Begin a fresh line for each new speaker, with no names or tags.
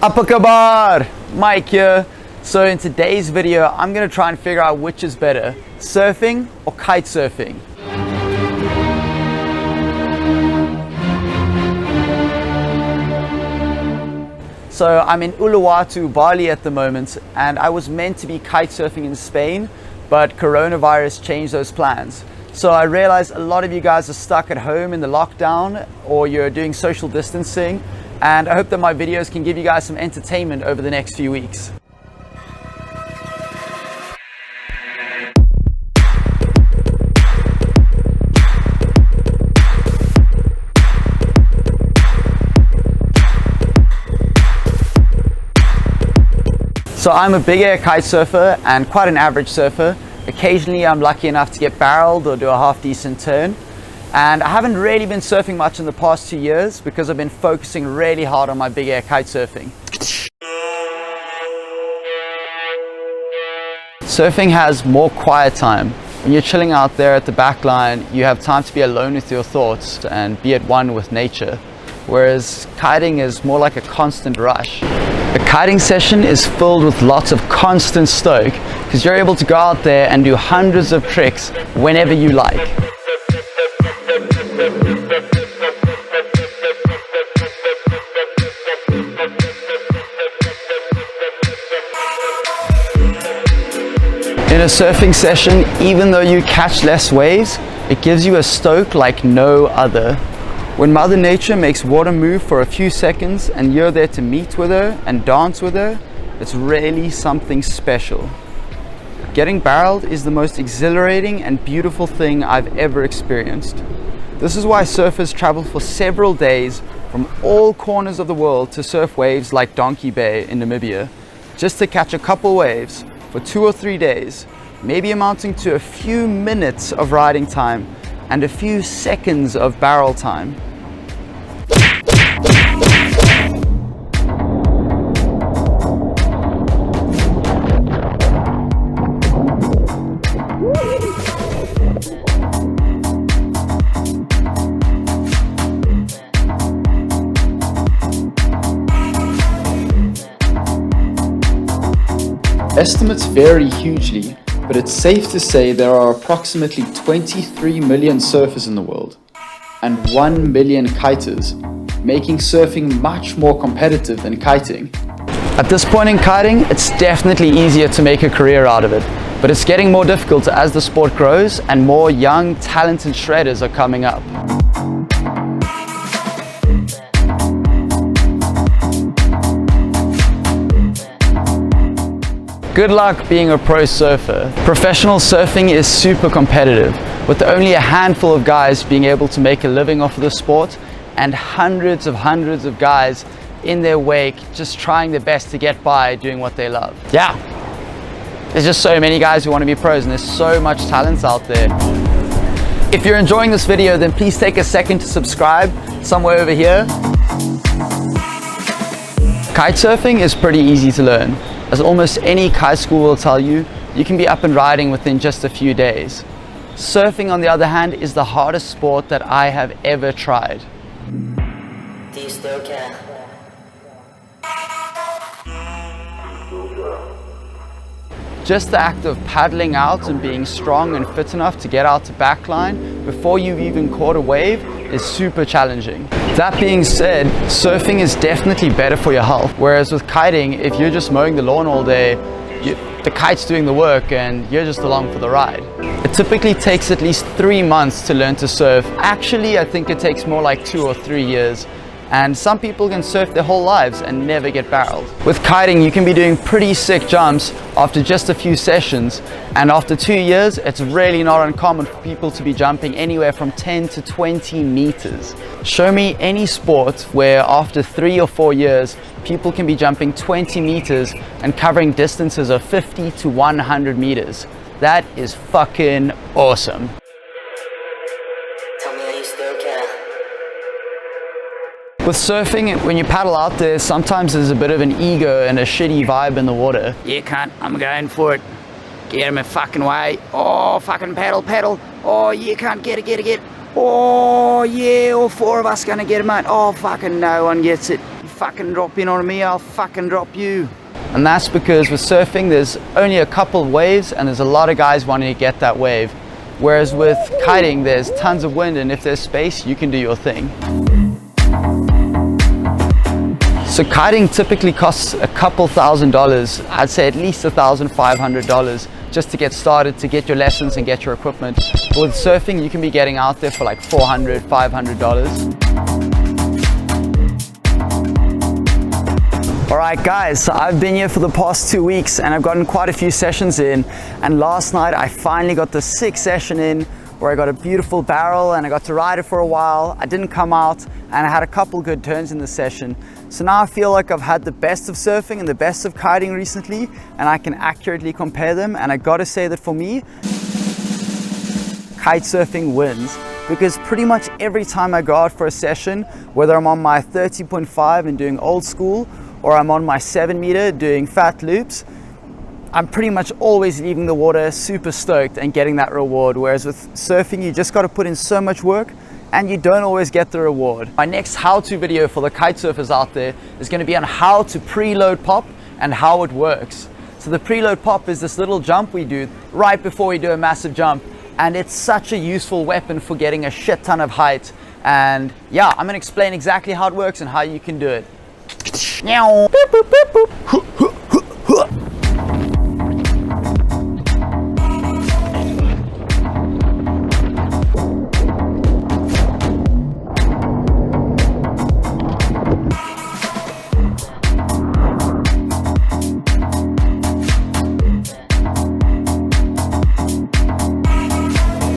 Apakabar! Mike here. So in today's video, I'm going to try and figure out which is better, surfing or kite surfing. So I'm in Uluwatu, Bali at the moment, and I was meant to be kite surfing in Spain, but coronavirus changed those plans. So I realized a lot of you guys are stuck at home in the lockdown, or you're doing social distancing, and I hope that my videos can give you guys some entertainment over the next few weeks. So I'm a big air kite surfer and quite an average surfer. Occasionally I'm lucky enough to get barreled or do a half decent turn. And I haven't really been surfing much in the past 2 years because I've been focusing really hard on my big air kite surfing. Surfing has more quiet time. When you're chilling out there at the back line, you have time to be alone with your thoughts and be at one with nature. Whereas kiting is more like a constant rush. A kiting session is filled with lots of constant stoke because you're able to go out there and do hundreds of tricks whenever you like. In a surfing session, even though you catch less waves, it gives you a stoke like no other. When Mother Nature makes water move for a few seconds and you're there to meet with her and dance with her, it's really something special. Getting barreled is the most exhilarating and beautiful thing I've ever experienced. This is why surfers travel for several days from all corners of the world to surf waves like Donkey Bay in Namibia, just to catch a couple waves for 2 or 3 days, maybe amounting to a few minutes of riding time and a few seconds of barrel time.
Estimates vary hugely, but it's safe to say there are approximately 23 million surfers in the world and 1 million kiters, making surfing much more competitive than kiting.
At this point in kiting, it's definitely easier to make a career out of it, but it's getting more difficult as the sport grows and more young, talented shredders are coming up. Good luck being a pro surfer. Professional surfing is super competitive, with only a handful of guys being able to make a living off of the sport and hundreds of guys in their wake just trying their best to get by doing what they love. Yeah, there's just so many guys who want to be pros and there's so much talent out there. If you're enjoying this video, then please take a second to subscribe somewhere over here. Kite surfing is pretty easy to learn. As almost any kite school will tell you, you can be up and riding within just a few days. Surfing, on the other hand, is the hardest sport that I have ever tried.
Do you still care?
Just the act of paddling out and being strong and fit enough to get out to backline before you've even caught a wave is super challenging. That being said, surfing is definitely better for your health, whereas with kiting, if you're just mowing the lawn all day, the kite's doing the work and you're just along for the ride. It typically takes at least 3 months to learn to surf. Actually, I think it takes more like 2 or 3 years. And some people can surf their whole lives and never get barreled. With kiting, you can be doing pretty sick jumps after just a few sessions, and after 2 years, it's really not uncommon for people to be jumping anywhere from 10 to 20 meters. Show me any sport where after 3 or 4 years, people can be jumping 20 meters and covering distances of 50 to 100 meters. That is fucking awesome.
Tell me that you still care.
With surfing, when you paddle out there, sometimes there's a bit of an ego and a shitty vibe in the water. Yeah, cunt, I'm going for it. Get him a fucking way. Oh, fucking paddle. Oh, you can't get it. Oh, yeah, all 4 of us gonna get him, mate. Oh, fucking no one gets it. You fucking drop in on me, I'll fucking drop you. And that's because with surfing, there's only a couple waves and there's a lot of guys wanting to get that wave. Whereas with kiting, there's tons of wind, and if there's space, you can do your thing. So kiting typically costs a couple $1,000s, I'd say at least $1,500 just to get started, to get your lessons and get your equipment. But with surfing, you can be getting out there for like $400, $500. Alright guys, so I've been here for the past 2 weeks and I've gotten quite a few sessions in, and last night I finally got the 6th session in where I got a beautiful barrel and I got to ride it for a while. I didn't come out and I had a couple good turns in the session. So now I feel like I've had the best of surfing and the best of kiting recently, and I can accurately compare them, and I gotta say that for me, kite surfing wins. Because pretty much every time I go out for a session, whether I'm on my 30.5 and doing old school, or I'm on my 7 meter doing fat loops, I'm pretty much always leaving the water super stoked and getting that reward. Whereas with surfing, you just got to put in so much work and you don't always get the reward. My next how-to video for the kite surfers out there is going to be on how to preload pop and how it works. So the preload pop is this little jump we do right before we do a massive jump, and it's such a useful weapon for getting a shit ton of height. And yeah, I'm going to explain exactly how it works and how you can do it.